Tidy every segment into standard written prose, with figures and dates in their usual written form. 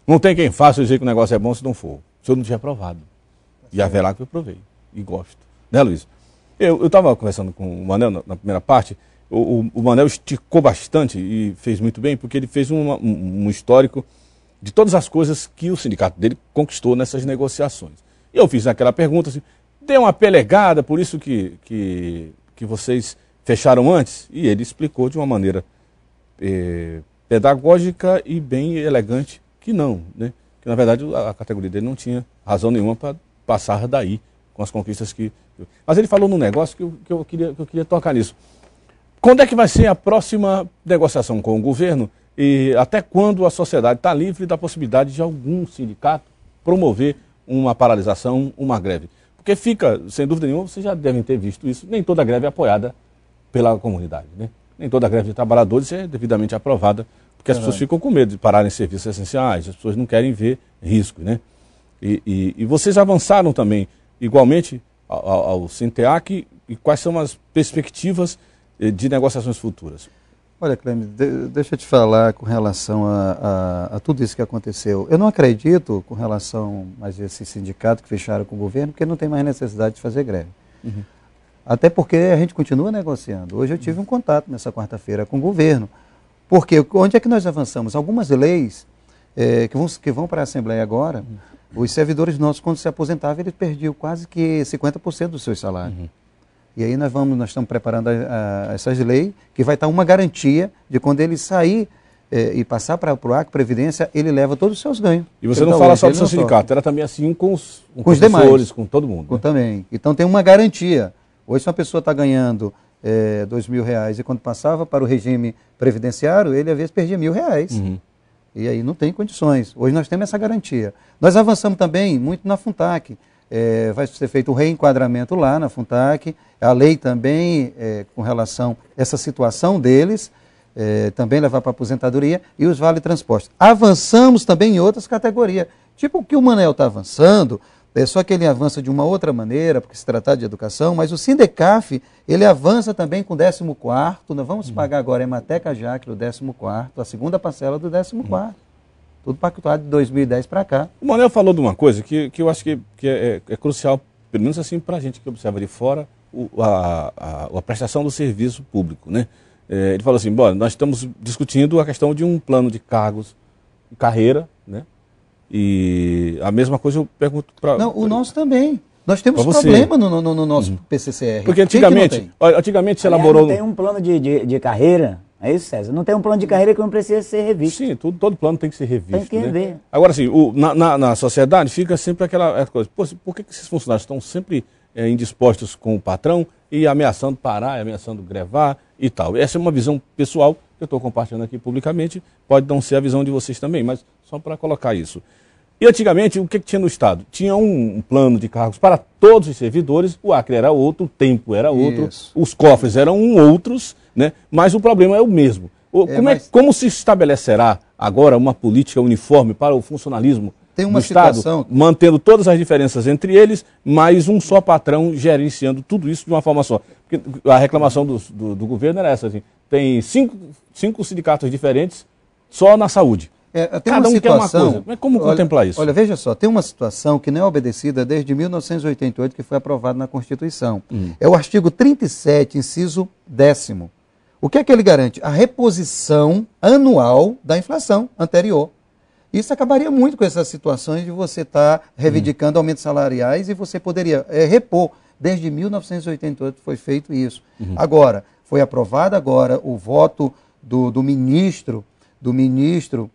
Não tem quem faça dizer que o negócio é bom se não for. Se eu não tiver provado. E haverá que eu provei. E gosto. Né, Luiz? Eu estava conversando com o Manel na primeira parte. O Manel esticou bastante e fez muito bem, porque ele fez um histórico de todas as coisas que o sindicato dele conquistou nessas negociações. E eu fiz aquela pergunta assim, deu uma pelegada, por isso que vocês fecharam antes? E ele explicou de uma maneira pedagógica e bem elegante que não, né? Que na verdade a categoria dele não tinha razão nenhuma para passar daí com as conquistas que... Mas ele falou num negócio que eu queria tocar nisso. Quando é que vai ser a próxima negociação com o governo e até quando a sociedade está livre da possibilidade de algum sindicato promover uma paralisação, uma greve? Porque fica, sem dúvida nenhuma, vocês já devem ter visto isso, nem toda greve é apoiada pela comunidade, né? Nem toda greve de trabalhadores é devidamente aprovada, porque as pessoas ficam com medo de pararem serviços essenciais, as pessoas não querem ver risco, né? E vocês avançaram também, igualmente, ao Sinteac, e quais são as perspectivas de negociações futuras? Olha, Clemes, deixa eu te falar com relação a tudo isso que aconteceu. Eu não acredito com relação a esses sindicatos que fecharam com o governo, porque não tem mais necessidade de fazer greve. Uhum. Até porque a gente continua negociando. Hoje eu tive um contato nessa quarta-feira com o governo. Porque onde é que nós avançamos? Algumas leis que vão para a Assembleia agora, os servidores nossos, quando se aposentavam, eles perdiam quase que 50% dos seus salários. Uhum. E aí nós estamos preparando essas leis, que vai estar uma garantia de quando ele sair e passar para o Acre Previdência, ele leva todos os seus ganhos. E você não fala só do seu sindicato, era também assim com os com todo mundo. Com também. Então tem uma garantia. Hoje, se uma pessoa está ganhando R$2.000 e quando passava para o regime previdenciário, ele às vezes perdia R$1.000. Uhum. E aí não tem condições. Hoje nós temos essa garantia. Nós avançamos também muito na FUNTAC. Vai ser feito o reenquadramento lá na FUNTAC, a lei também com relação a essa situação deles, também levar para a aposentadoria e os vale-transportes. Avançamos também em outras categorias, tipo o que o Manel está avançando, só que ele avança de uma outra maneira, porque se trata de educação, mas o Sindecaf, ele avança também com o 14º, nós vamos pagar agora a Emateca Jaque o 14º, a segunda parcela do 14º. Tudo pactuado de 2010 para cá. O Manel falou de uma coisa que eu acho que é crucial, pelo menos assim para a gente que observa de fora, a prestação do serviço público, né? Ele falou assim, bom, nós estamos discutindo a questão de um plano de cargos, carreira, né? E a mesma coisa eu pergunto para... Não, o nosso também. Nós temos problema no nosso PCCR. Porque antigamente se elaborou... Não tem um plano de carreira... É isso, César. Não tem um plano de carreira que não precisa ser revisto. Sim, todo plano tem que ser revisto. Tem que rever. Né? Agora, assim, na sociedade fica sempre aquela coisa. Pô, por que esses funcionários estão sempre indispostos com o patrão e ameaçando parar, ameaçando grevar e tal? Essa é uma visão pessoal que eu estou compartilhando aqui publicamente. Pode não ser a visão de vocês também, mas só para colocar isso. E antigamente, o que tinha no Estado? Tinha um plano de cargos para todos os servidores, o Acre era outro, o tempo era outro, os cofres eram outros, né? Mas o problema é o mesmo. Como se estabelecerá agora uma política uniforme para o funcionalismo do Estado, mantendo todas as diferenças entre eles, mas um só patrão gerenciando tudo isso de uma forma só? Porque a reclamação do governo era essa, assim, tem cinco sindicatos diferentes só na saúde. Cada um quer uma coisa. Mas como contemplar isso? Olha, veja só, tem uma situação que não é obedecida desde 1988, que foi aprovada na Constituição. É o artigo 37, inciso 10º. O que é que ele garante? A reposição anual da inflação anterior. Isso acabaria muito com essas situações de você estar reivindicando aumentos salariais e você poderia repor. Desde 1988 foi feito isso. Agora, foi aprovado agora o voto do ministro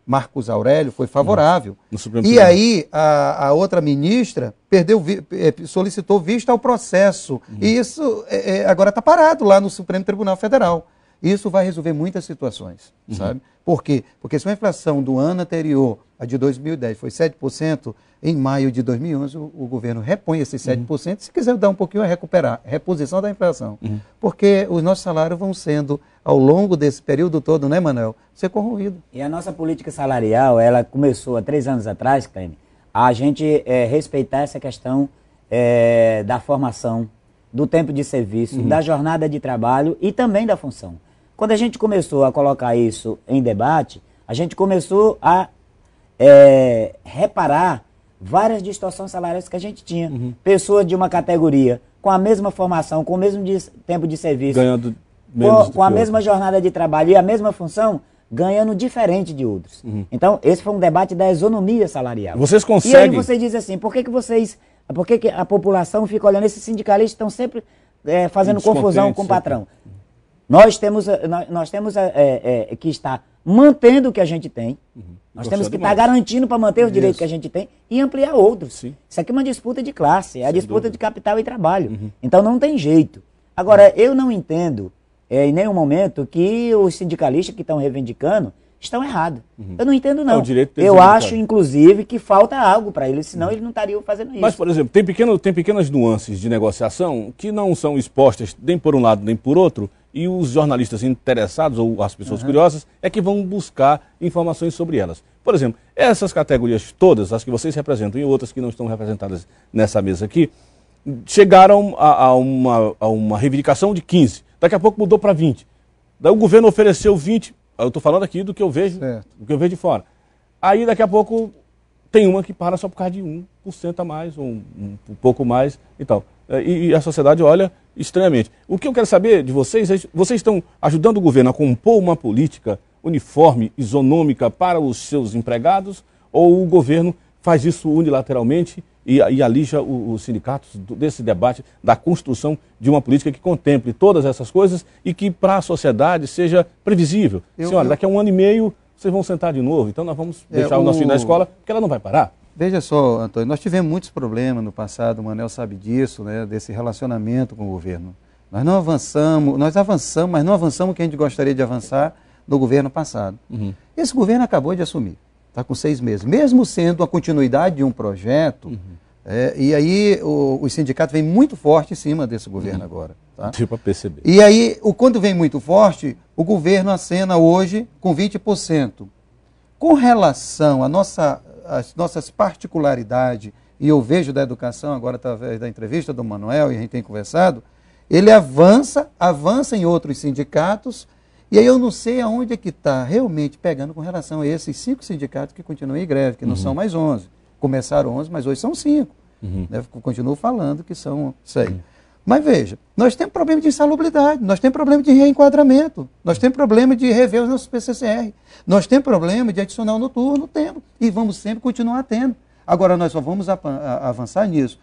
Marcos Aurélio foi favorável. E aí a outra ministra solicitou vista ao processo. E isso agora está parado lá no Supremo Tribunal Federal. Isso vai resolver muitas situações, sabe? Por quê? Porque se a inflação do ano anterior, a de 2010, foi 7%, em maio de 2011 o governo repõe esses 7%, se quiser dar um pouquinho a recuperar, reposição da inflação. Porque os nossos salários vão sendo, ao longo desse período todo, né, Manuel, ser corroído. E a nossa política salarial, ela começou há 3 anos atrás, Cleme, a gente respeitar essa questão da formação, do tempo de serviço, da jornada de trabalho e também da função. Quando a gente começou a colocar isso em debate, a gente começou a reparar várias distorções salariais que a gente tinha. Pessoas de uma categoria com a mesma formação, com o mesmo tempo de serviço, ganhando menos com a mesma jornada de trabalho e a mesma função, ganhando diferente de outros. Então, esse foi um debate da isonomia salarial. Vocês conseguem... E aí você diz assim, por que a população fica olhando, esses sindicalistas estão sempre fazendo confusão com o patrão? Nós temos que estar mantendo o que a gente tem, nós temos que estar garantindo para manter os direitos que a gente tem e ampliar outros. Sim. Isso aqui é uma disputa de classe, é a disputa de capital e trabalho. Então não tem jeito. Agora, eu não entendo em nenhum momento que os sindicalistas que estão reivindicando estão errados. Eu não entendo, não. É o direito deles Eu reivindicar. acho, inclusive, que falta algo para eles, senão eles não estariam fazendo isso. Mas, por exemplo, tem pequenas nuances de negociação que não são expostas nem por um lado nem por outro, e os jornalistas interessados ou as pessoas curiosas é que vão buscar informações sobre elas. Por exemplo, essas categorias todas, as que vocês representam e outras que não estão representadas nessa mesa aqui, chegaram a uma reivindicação de 15. Daqui a pouco mudou para 20. Daí o governo ofereceu 20. Eu estou falando aqui do que eu vejo, do que eu vejo de fora. Aí daqui a pouco tem uma que para só por causa de 1% a mais, ou um pouco mais e tal. E a sociedade olha estranhamente. O que eu quero saber de vocês é, vocês estão ajudando o governo a compor uma política uniforme, isonômica para os seus empregados, ou o governo faz isso unilateralmente e alija os sindicatos desse debate da construção de uma política que contemple todas essas coisas e que para a sociedade seja previsível? Olha, daqui a 1 ano e meio vocês vão sentar de novo, então nós vamos deixar o nosso filho na escola, porque ela não vai parar. Veja só, Antônio, nós tivemos muitos problemas no passado, o Manel sabe disso, né, desse relacionamento com o governo. Nós avançamos, mas não avançamos o que a gente gostaria de avançar no governo passado. Esse governo acabou de assumir, está com 6 meses. Mesmo sendo a continuidade de um projeto, e aí os sindicatos vêm muito forte em cima desse governo agora. Tá? Tipo a PCB. E aí, quando vem muito forte, o governo acena hoje com 20%. Com relação às nossas particularidades, e eu vejo da educação, agora através da entrevista do Manuel, e a gente tem conversado, ele avança em outros sindicatos, e aí eu não sei aonde é que está realmente pegando com relação a esses 5 sindicatos que continuam em greve, que não são mais 11. Começaram 11, mas hoje são 5. Né? Continuo falando que são 6. Mas veja, nós temos problema de insalubridade, nós temos problema de reenquadramento, nós temos problema de rever os nossos PCCR, nós temos problema de adicional noturno, temos, e vamos sempre continuar tendo. Agora, nós só vamos avançar nisso,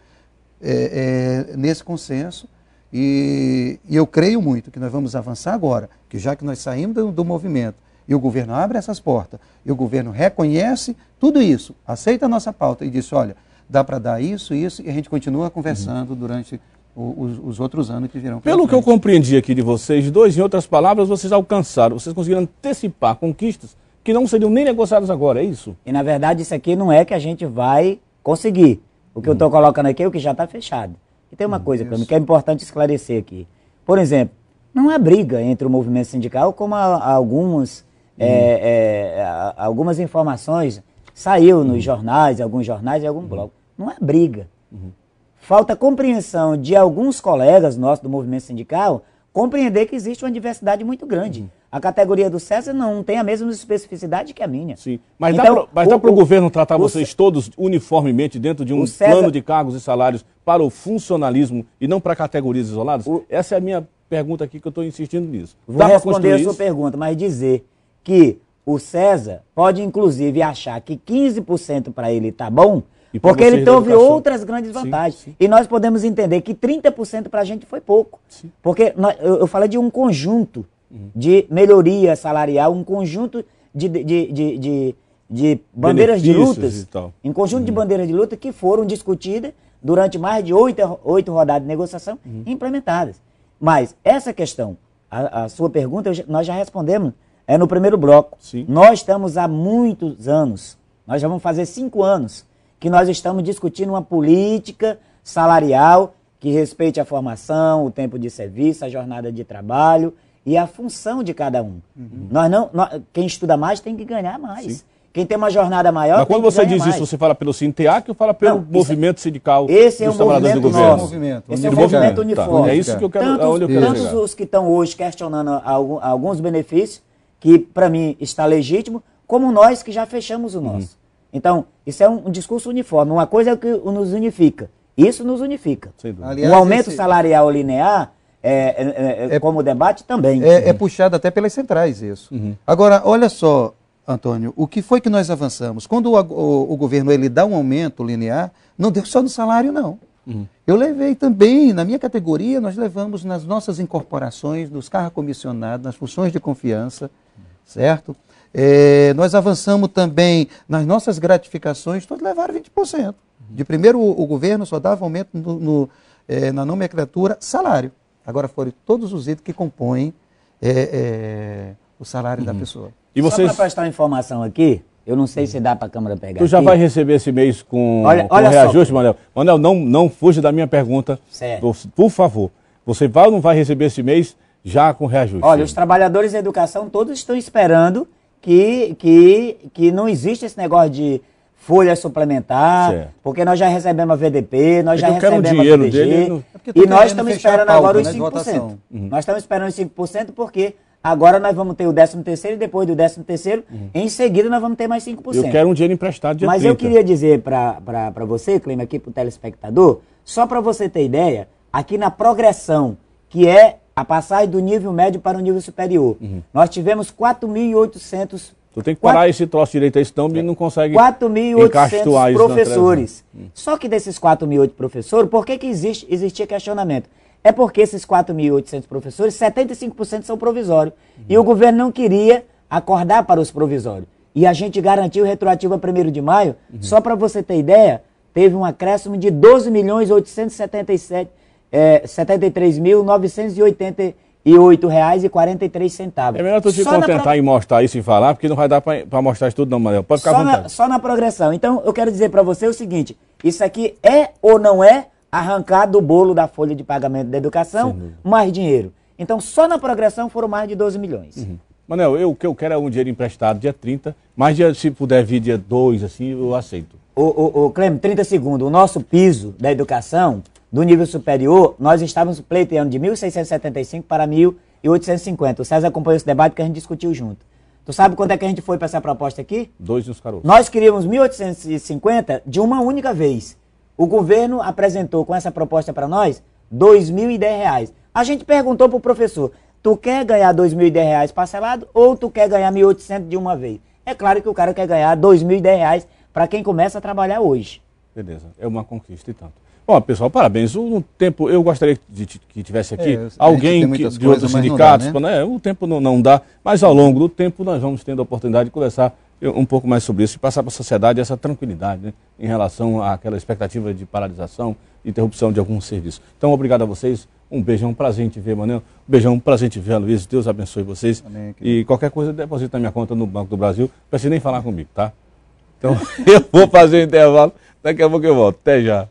nesse consenso, e eu creio muito que nós vamos avançar agora, que já que nós saímos do movimento, e o governo abre essas portas, e o governo reconhece tudo isso, aceita a nossa pauta e diz, olha, dá para dar isso, e a gente continua conversando durante os outros anos que virão. Pelo que eu compreendi aqui de vocês, em outras palavras, vocês alcançaram, vocês conseguiram antecipar conquistas que não seriam nem negociadas agora, é isso? E na verdade isso aqui não é que a gente vai conseguir. O que eu estou colocando aqui é o que já está fechado. E tem uma coisa para mim que é importante esclarecer aqui. Por exemplo, não há briga entre o movimento sindical, como algumas informações saiu nos jornais, alguns jornais e algum blog. Não é briga. Falta compreensão de alguns colegas nossos do movimento sindical compreender que existe uma diversidade muito grande. A categoria do César não tem a mesma especificidade que a minha. Sim, mas então, dá para o governo tratar vocês todos uniformemente dentro de um plano de cargos e salários para o funcionalismo e não para categorias isoladas? Essa é a minha pergunta aqui que eu estou insistindo nisso. Vou responder a sua pergunta, mas dizer que o César pode inclusive achar que 15% para ele está bom, porque ele teve outras grandes vantagens. Sim. E nós podemos entender que 30% para a gente foi pouco. Sim. Porque eu falei de um conjunto de melhoria salarial, um conjunto de bandeiras de lutas, um conjunto de bandeiras de luta que foram discutidas durante mais de 8 rodadas de negociação e implementadas. Mas essa questão, a sua pergunta, nós já respondemos no primeiro bloco. Sim. Nós estamos há muitos anos, nós já vamos fazer 5 anos, que nós estamos discutindo uma política salarial que respeite a formação, o tempo de serviço, a jornada de trabalho e a função de cada um. Quem estuda mais tem que ganhar mais. Sim. Quem tem uma jornada maior Mas quando você diz isso, você fala pelo Sinteac ou fala pelo movimento sindical dos trabalhadores do governo? Esse é o movimento uniforme. É isso que eu quero Tantos os que estão hoje questionando alguns benefícios, que para mim está legítimo, como nós que já fechamos o nosso. Então, isso é um discurso uniforme. Uma coisa é o que nos unifica. Isso nos unifica. Aliás, um aumento salarial linear, como debate, também. É puxado até pelas centrais isso. Agora, olha só, Antônio, o que foi que nós avançamos? Quando o governo ele dá um aumento linear, não deu só no salário, não. Eu levei também, na minha categoria, nós levamos nas nossas incorporações, nos cargos comissionados, nas funções de confiança, certo? Nós avançamos também nas nossas gratificações, todos levaram 20%. De primeiro, o governo só dava aumento na nomenclatura salário. Agora foram todos os itens que compõem o salário da pessoa. E vocês... Só para prestar uma informação aqui, eu não sei se dá para a Câmara pegar. Tu já vai receber esse mês com reajuste, Manel? Manel, não fuja da minha pergunta. Certo. Por favor. Você vai ou não vai receber esse mês já com reajuste? Olha, os trabalhadores da educação todos estão esperando que não existe esse negócio de folha suplementar, porque nós já recebemos a VDP, nós já recebemos a VDG, e nós estamos esperando agora os 5%. Nós estamos esperando os 5% porque agora nós vamos ter o 13º e depois do 13º, em seguida nós vamos ter mais 5%. Eu quero um dinheiro emprestado dia 30. Mas eu queria dizer para você, Clêmio, aqui para o telespectador, só para você ter ideia, aqui na progressão, que é a passagem do nível médio para o nível superior, nós tivemos 4.800... Tu tem que parar esse troço direito aí, senão não consegue 4.800 professores. Só que desses 4.800 professores, por que existia questionamento? É porque esses 4.800 professores, 75% são provisórios. E o governo não queria acordar para os provisórios. E a gente garantiu retroativo a 1º de maio. Só para você ter ideia, teve um acréscimo de 12.873.988 R$8,43. É melhor tu te contentar em mostrar isso e falar, porque não vai dar para mostrar isso tudo não, Manel. Pode ficar à vontade. Só na progressão. Então, eu quero dizer para você o seguinte, isso aqui é ou não é arrancar do bolo da folha de pagamento da educação mais dinheiro. Então, só na progressão foram mais de 12 milhões. Manel, o que eu quero é um dinheiro emprestado dia 30, mas se puder vir dia 2, assim, eu aceito. Clêmio, 30 segundos. O nosso piso da educação, do nível superior, nós estávamos pleiteando de 1.675 para 1.850. O César acompanhou esse debate que a gente discutiu junto. Tu sabe quanto é que a gente foi para essa proposta aqui? 2 nos caroços. Nós queríamos 1.850 de uma única vez. O governo apresentou com essa proposta para nós R$2.010. A gente perguntou para o professor, tu quer ganhar R$2.010 parcelado ou tu quer ganhar 1.800 de uma vez? É claro que o cara quer ganhar R$2.010 para quem começa a trabalhar hoje. Beleza, é uma conquista e tanto. Bom, pessoal, parabéns. O tempo, eu gostaria que tivesse aqui alguém de outros sindicatos. Dá, né? O tempo não dá, mas ao longo do tempo nós vamos tendo a oportunidade de conversar um pouco mais sobre isso e passar para a sociedade essa tranquilidade, né, em relação àquela expectativa de paralisação, de interrupção de algum serviço. Então, obrigado a vocês. Um beijão, um prazer em te ver, Manel. Um beijão, um prazer em te ver, Luiz. Deus abençoe vocês. Amém, e qualquer coisa, deposita na minha conta no Banco do Brasil. Não precisa nem falar comigo, tá? Então, eu vou fazer o intervalo. Daqui a pouco eu volto. Até já.